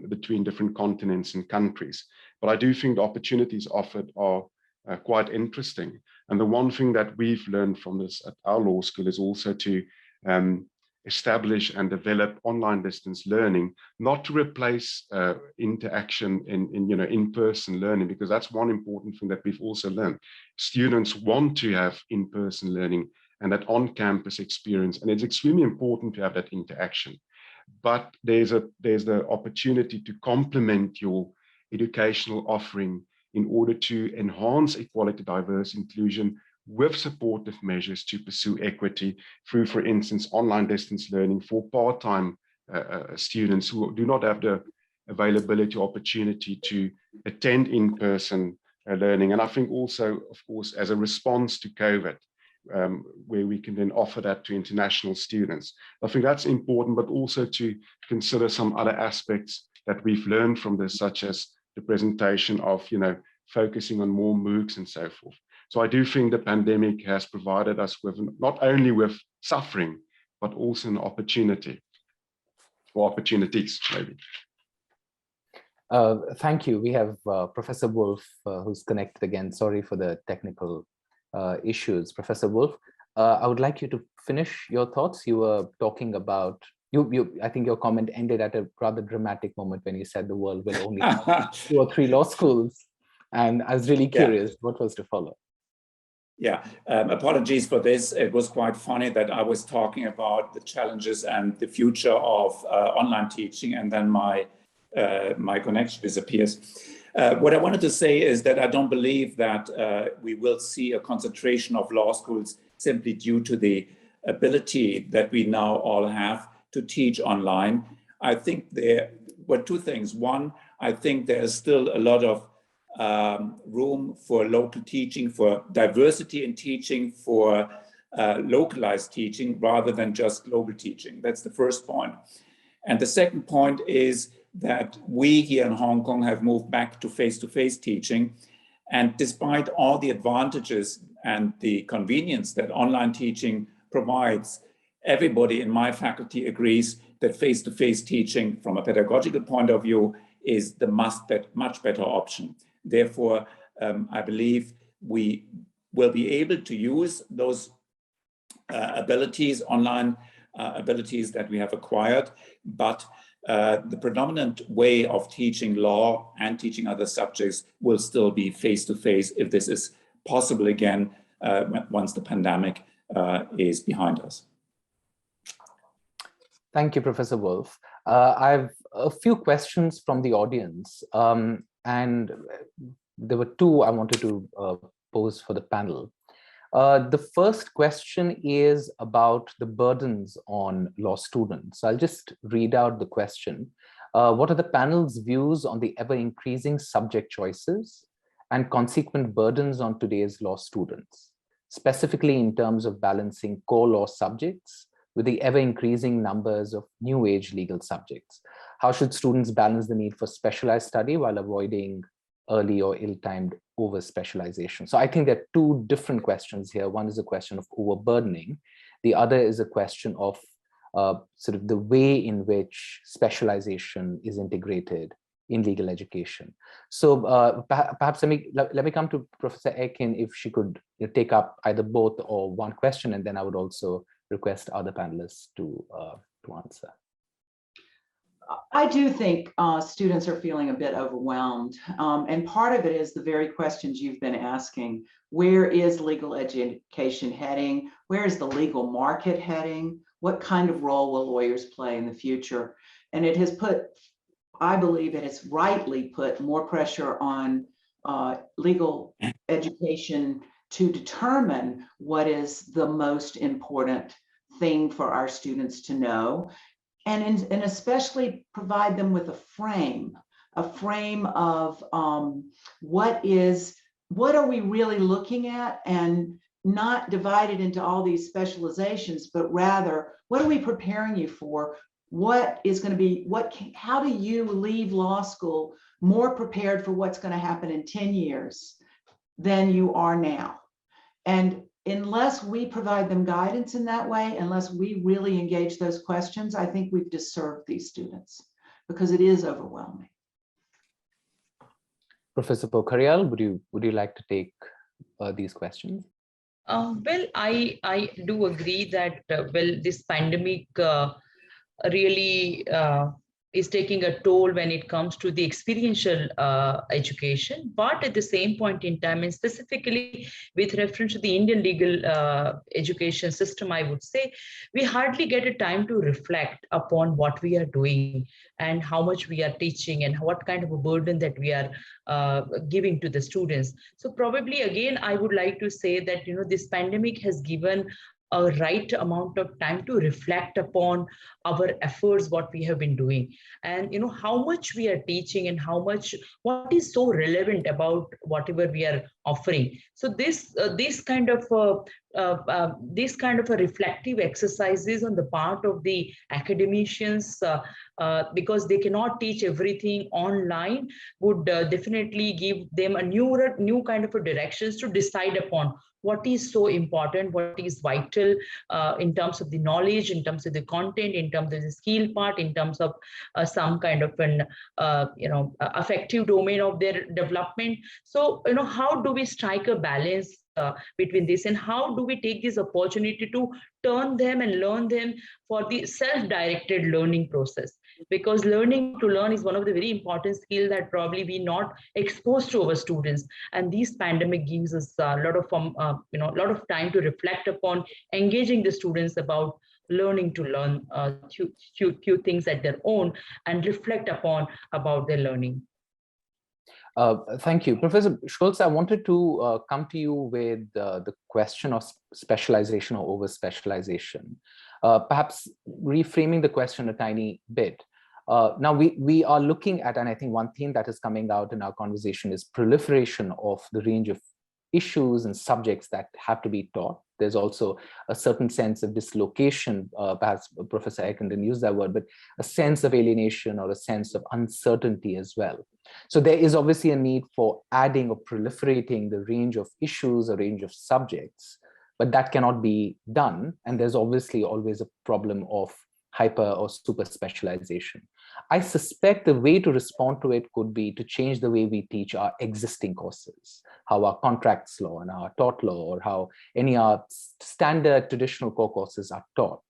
between different continents and countries. But I do think the opportunities offered are quite interesting. And the one thing that we've learned from this at our law school is also to establish and develop online distance learning, not to replace interaction in-person learning, because that's one important thing that we've also learned. Students want to have in-person learning and that on-campus experience, and it's extremely important to have that interaction. But there's the opportunity to complement your educational offering in order to enhance equality, diversity, inclusion, with supportive measures to pursue equity through, for instance, online distance learning for part-time students who do not have the availability or opportunity to attend in-person learning. And I think also, of course, as a response to COVID, where we can then offer that to international students. I think that's important, but also to consider some other aspects that we've learned from this, such as the presentation of, focusing on more MOOCs and so forth. So I do think the pandemic has provided us with not only with suffering, but also an opportunity, or opportunities, maybe. Thank you. We have Professor Wolff, who's connected again. Sorry for the technical issues. Professor Wolff, I would like you to finish your thoughts. You were talking about, I think your comment ended at a rather dramatic moment when you said the world will only have 2 or 3 law schools. And I was really curious what was to follow. Yeah, apologies for this. It was quite funny that I was talking about the challenges and the future of online teaching, and then my connection disappears. What I wanted to say is that I don't believe that we will see a concentration of law schools simply due to the ability that we now all have to teach online. I think there were 2 things. One, I think there's still a lot of room for local teaching, for diversity in teaching, for localized teaching rather than just global teaching. That's the first point. And the second point is that we here in Hong Kong have moved back to face-to-face teaching. And despite all the advantages and the convenience that online teaching provides, everybody in my faculty agrees that face-to-face teaching from a pedagogical point of view is the much better option. Therefore, I believe we will be able to use those abilities, online abilities that we have acquired, but the predominant way of teaching law and teaching other subjects will still be face-to-face if this is possible again once the pandemic is behind us. Thank you, Professor Wolff. I have a few questions from the audience, and there were 2 I wanted to pose for the panel. The first question is about the burdens on law students. I'll just read out the question. What are the panel's views on the ever-increasing subject choices and consequent burdens on today's law students, specifically in terms of balancing core law subjects with the ever-increasing numbers of new age legal subjects? How should students balance the need for specialized study while avoiding early or ill-timed over-specialization? So I think there are 2 different questions here. One is a question of overburdening. The other is a question of sort of the way in which specialization is integrated in legal education. So perhaps let me come to Professor Aiken, if she could take up either both or one question, and then I would also request other panelists to answer. I do think students are feeling a bit overwhelmed. And part of it is the very questions you've been asking. Where is legal education heading? Where is the legal market heading? What kind of role will lawyers play in the future? And it has put, I believe it has rightly put more pressure on legal education to determine what is the most important thing for our students to know. And especially provide them with a frame of what are we really looking at, and not divided into all these specializations, but rather, what are we preparing you for? What is going to be, how do you leave law school more prepared for what's going to happen in 10 years than you are now? And unless we provide them guidance in that way, unless we really engage those questions, I think we've disserved these students, because it is overwhelming. Professor Pokhariyal, would you like to take these questions? Well, I do agree that this pandemic really is taking a toll when it comes to the experiential education, but at the same point in time, and specifically with reference to the Indian legal education system, I would say we hardly get a time to reflect upon what we are doing and how much we are teaching and what kind of a burden that we are giving to the students. So probably again, I would like to say that, you know, this pandemic has given a right amount of time to reflect upon our efforts, what we have been doing, and you know how much we are teaching and what is so relevant about whatever we are offering. So this kind of a reflective exercises on the part of the academicians, because they cannot teach everything online, would definitely give them a new kind of a directions to decide upon what is so important, what is vital in terms of the knowledge, in terms of the content, in terms of the skill part, in terms of some kind of an affective domain of their development. So, you know, how do we strike a balance between this, and how do we take this opportunity to turn them and learn them for the self-directed learning process? Because learning to learn is one of the very important skills that probably we not exposed to our students, and this pandemic gives us a lot of time to reflect upon engaging the students about learning to learn few things at their own and reflect upon about their learning. Thank you. Professor Scholtz, I wanted to come to you with the question of specialization or over-specialization. Perhaps reframing the question a tiny bit. Now we are looking at, and I think one theme that is coming out in our conversation is proliferation of the range of issues and subjects that have to be taught. There's also a certain sense of dislocation, perhaps Professor Aiken didn't use that word, but a sense of alienation or a sense of uncertainty as well. So there is obviously a need for adding or proliferating the range of issues, a range of subjects, but that cannot be done. And there's obviously always a problem of hyper or super specialization. I suspect the way to respond to it could be to change the way we teach our existing courses, how our contracts law and our tort law, or how any our standard traditional core courses are taught.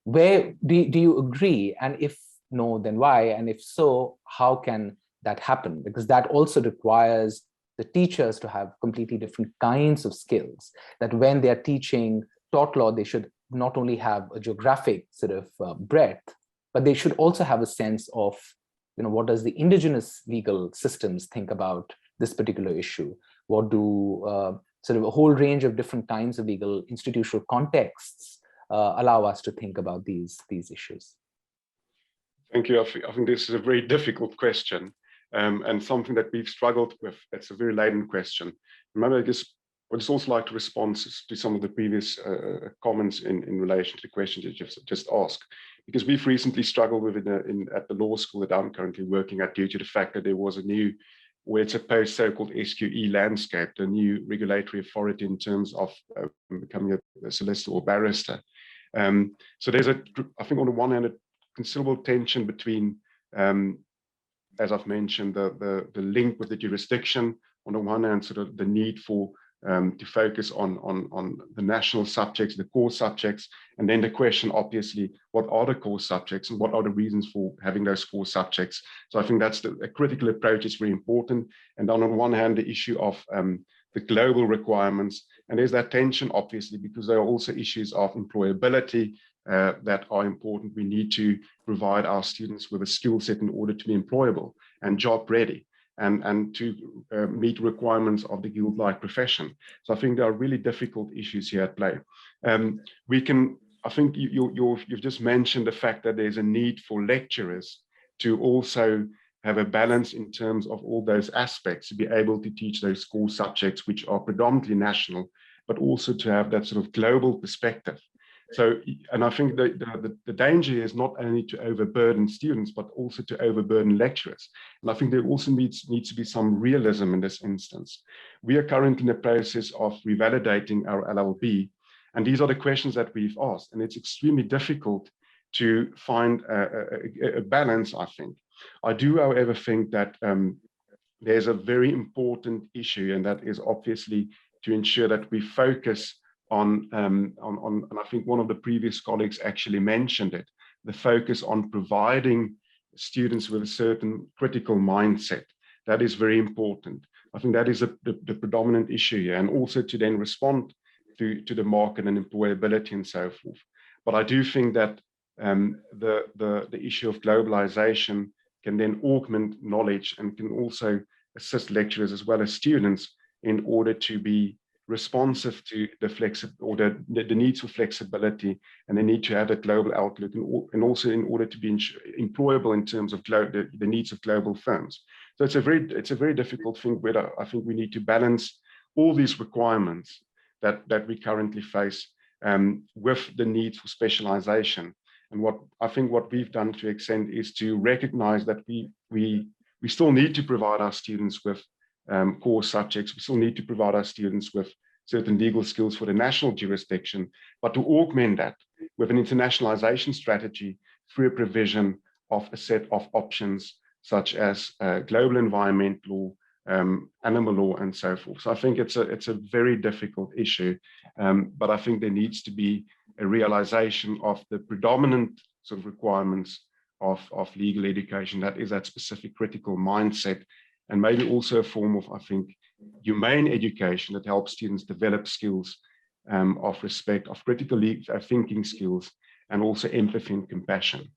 Where do you agree? And if no, then why? And if so, how can that happen? Because that also requires the teachers to have completely different kinds of skills, that when they're teaching tort law, they should not only have a geographic sort of breadth, but they should also have a sense of, you know, what does the indigenous legal systems think about this particular issue? What do sort of a whole range of different kinds of legal institutional contexts allow us to think about these issues? Thank you. I think this is a very difficult question, and something that we've struggled with. It's a very laden question. Remember, I would also like to respond to some of the previous comments in relation to the questions you just asked, because we've recently struggled with it at the law school that I'm currently working at, due to the fact that there was a new, where it's a post so-called SQE landscape, the new regulatory authority in terms of becoming a solicitor or barrister. So there's I think on the one hand, a considerable tension between, as I've mentioned, the link with the jurisdiction on the one hand, sort of the need for to focus on the national subjects, the core subjects, and then the question, obviously, what are the core subjects and what are the reasons for having those core subjects? So I think that's a critical approach is very important. And on one hand, the issue of the global requirements, and there's that tension, obviously, because there are also issues of employability that are important. We need to provide our students with a skill set in order to be employable and job ready, and to meet requirements of the guild-like profession. So I think there are really difficult issues here at play. I think you've just mentioned the fact that there's a need for lecturers to also have a balance in terms of all those aspects, to be able to teach those core subjects, which are predominantly national, but also to have that sort of global perspective. So, and I think the danger is not only to overburden students, but also to overburden lecturers. And I think there also needs to be some realism in this instance. We are currently in the process of revalidating our LLB, and these are the questions that we've asked. And it's extremely difficult to find a balance, I think. I do, however, think that there's a very important issue, and that is obviously to ensure that we focus on and I think one of the previous colleagues actually mentioned it, the focus on providing students with a certain critical mindset. That is very important. I think that is the predominant issue here, and also to then respond to the market and employability and so forth. But I do think that the issue of globalization can then augment knowledge and can also assist lecturers as well as students in order to be responsive to the needs for flexibility, and the need to have a global outlook, and also in order to be employable in terms of the needs of global firms. So it's a very difficult thing where I think we need to balance all these requirements that we currently face with the need for specialization. And what we've done to extent is to recognize that we still need to provide our students with core subjects. We still need to provide our students with certain legal skills for the national jurisdiction, but to augment that with an internationalization strategy through a provision of a set of options such as global environment law, animal law, and so forth. So I think it's a very difficult issue, but I think there needs to be a realization of the predominant sort of requirements of legal education, that is that specific critical mindset, and maybe also a form of, I think, humane education that helps students develop skills of respect, of critical thinking skills, and also empathy and compassion.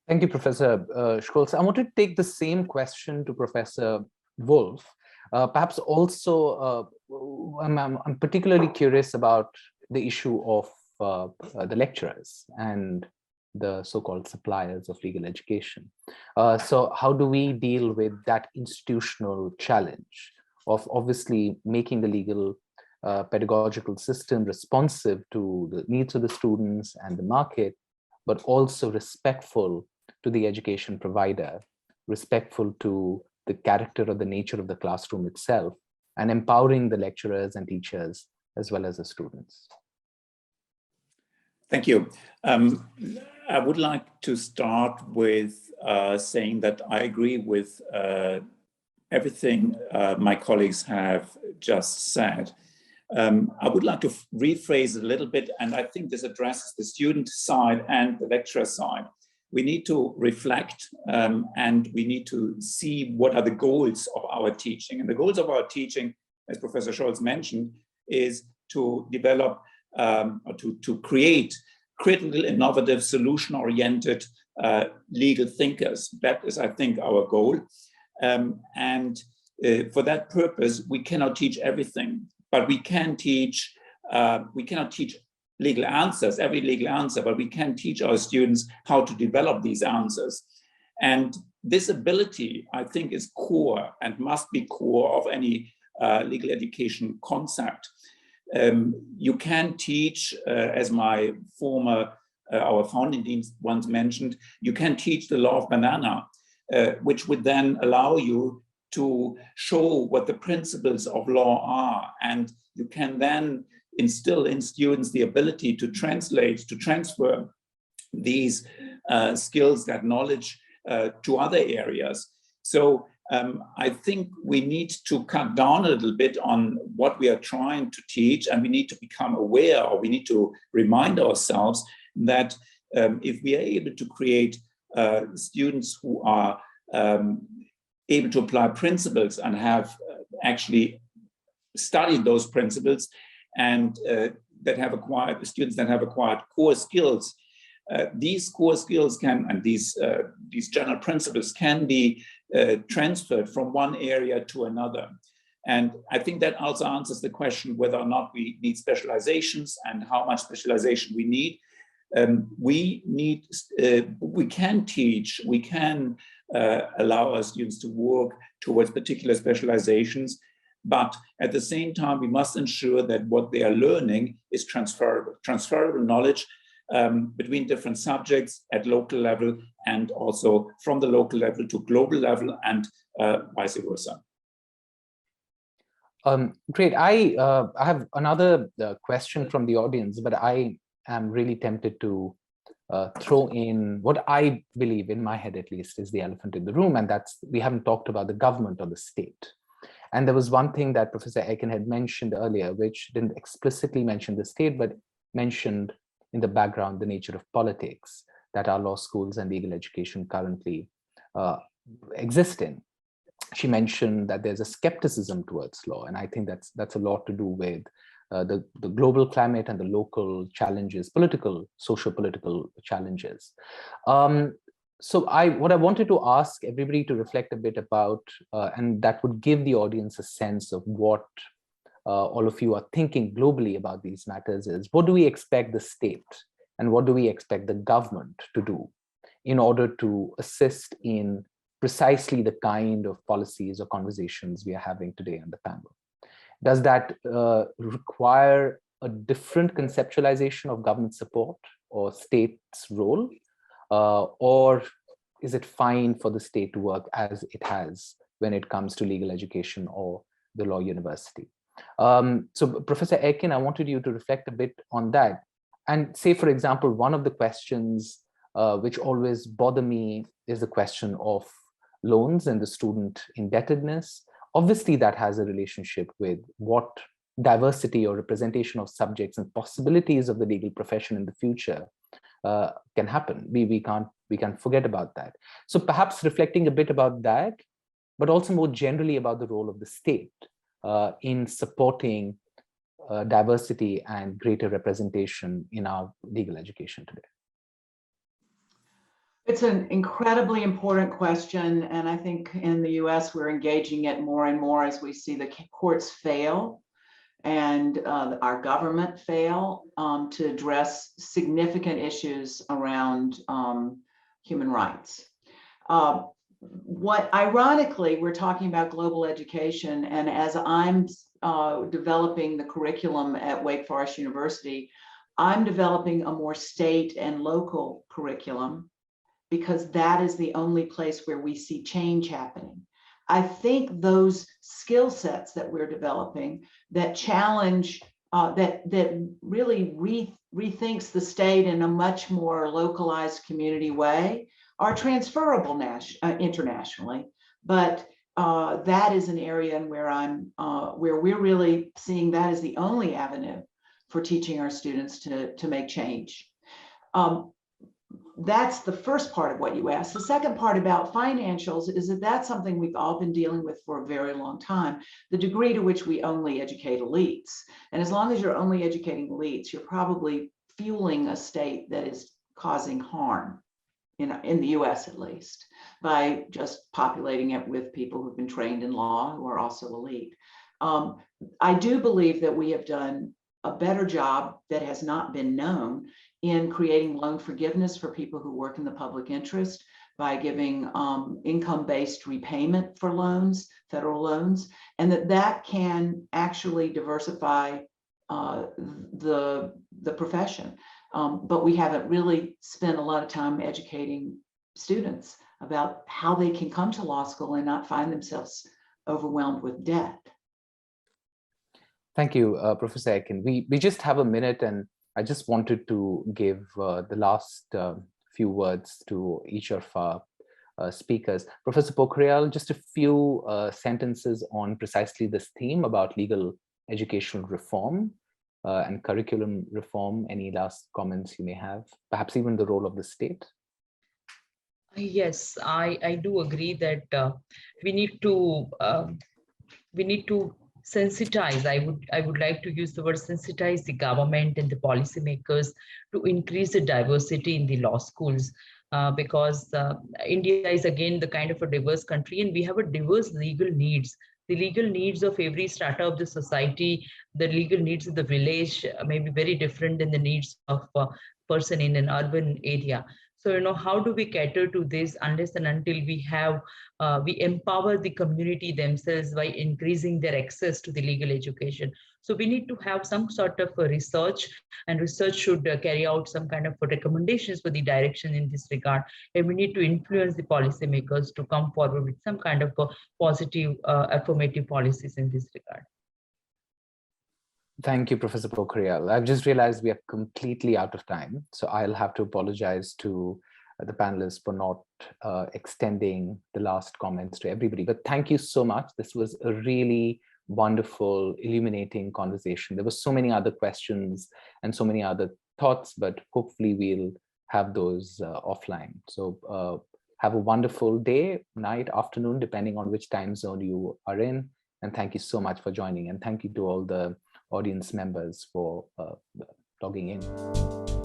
Thank you, Professor Scholtz. I want to take the same question to Professor Wolff. Perhaps also, I'm particularly curious about the issue of the lecturers and the so-called suppliers of legal education. So how do we deal with that institutional challenge of obviously making the legal pedagogical system responsive to the needs of the students and the market, but also respectful to the education provider, respectful to the character or the nature of the classroom itself, and empowering the lecturers and teachers as well as the students? Thank you. I would like to start with saying that I agree with everything my colleagues have just said. I would like to rephrase it a little bit, and I think this addresses the student side and the lecturer side. We need to reflect and we need to see what are the goals of our teaching. And the goals of our teaching, as Professor Scholtz mentioned, is to develop or to create critical, innovative, solution-oriented legal thinkers. That is, I think, our goal. For that purpose, we cannot teach everything, but we can teach, we cannot teach legal answers, every legal answer, but we can teach our students how to develop these answers. And this ability, I think, is core and must be core of any legal education concept. You can teach, as my our founding dean once mentioned, you can teach the law of banana, which would then allow you to show what the principles of law are. And you can then instill in students the ability to translate, to transfer these skills, that knowledge to other areas. So I think we need to cut down a little bit on what we are trying to teach, and we need to become aware, or we need to remind ourselves that if we are able to create students who are able to apply principles and have actually studied those principles, and that have acquired, students that have acquired core skills, these core skills can, and these general principles can be transferred from one area to another. And I think that also answers the question whether or not we need specializations and how much specialization we need. We can teach, we can allow our students to work towards particular specializations, but at the same time, we must ensure that what they are learning is transferable knowledge between different subjects at local level, and also from the local level to global level, and vice versa. Great. I have another question from the audience, but I am really tempted to throw in what I believe, in my head at least, is the elephant in the room, and that's, we haven't talked about the government or the state. And there was one thing that Professor Aiken had mentioned earlier, which didn't explicitly mention the state, but mentioned in the background the nature of politics that our law schools and legal education currently exist in. She mentioned that there's a skepticism towards law, and I think that's a lot to do with the global climate and the local challenges, socio-political challenges. So what I wanted to ask everybody to reflect a bit about, and that would give the audience a sense of what all of you are thinking globally about these matters, is what do we expect the state and what do we expect the government to do in order to assist in precisely the kind of policies or conversations we are having today on the panel? Does that require a different conceptualization of government support or state's role? Or is it fine for the state to work as it has when it comes to legal education or the law university? So Professor Aiken, I wanted you to reflect a bit on that and say, for example, one of the questions which always bother me is the question of loans and the student indebtedness. Obviously, that has a relationship with what diversity or representation of subjects and possibilities of the legal profession in the future can happen. We can't forget about that. So perhaps reflecting a bit about that, but also more generally about the role of the state in supporting diversity and greater representation in our legal education today. It's an incredibly important question, and I think in the US we're engaging it more and more as we see the courts fail and our government fail to address significant issues around human rights. Ironically, we're talking about global education, and as I'm developing the curriculum at Wake Forest University, I'm developing a more state and local curriculum, because that is the only place where we see change happening. I think those skill sets that we're developing that challenge, that really rethinks the state in a much more localized community way are transferable internationally. But that is an area in where we're really seeing that as the only avenue for teaching our students to make change. That's the first part of what you asked. The second part about financials is that that's something we've all been dealing with for a very long time, the degree to which we only educate elites. And as long as you're only educating elites, you're probably fueling a state that is causing harm, in the US at least, by just populating it with people who've been trained in law who are also elite. I do believe that we have done a better job that has not been known in creating loan forgiveness for people who work in the public interest by giving income-based repayment for loans, federal loans, and that can actually diversify the profession. But we haven't really spent a lot of time educating students about how they can come to law school and not find themselves overwhelmed with debt. Thank you, Professor Aiken. We just have a minute, and I just wanted to give the last few words to each of our speakers. Professor Pokhariyal, just a few sentences on precisely this theme about legal educational reform and curriculum reform. Any last comments you may have? Perhaps even the role of the state? Yes, I do agree that we need to sensitize. I would like to use the word sensitize the government and the policymakers to increase the diversity in the law schools, because India is again the kind of a diverse country, and we have a diverse legal needs. The legal needs of every strata of the society, the legal needs of the village may be very different than the needs of a person in an urban area. So, how do we cater to this unless and until we empower the community themselves by increasing their access to the legal education? So we need to have some sort of a research, and research should carry out some kind of recommendations for the direction in this regard. And we need to influence the policymakers to come forward with some kind of positive, affirmative policies in this regard. Thank you, Professor Pokhariyal. I've just realized we are completely out of time, so I'll have to apologize to the panelists for not extending the last comments to everybody. But thank you so much. This was a really wonderful, illuminating conversation. There were so many other questions and so many other thoughts, but hopefully we'll have those offline. So have a wonderful day, night, afternoon, depending on which time zone you are in. And thank you so much for joining. And thank you to all the audience members for logging in.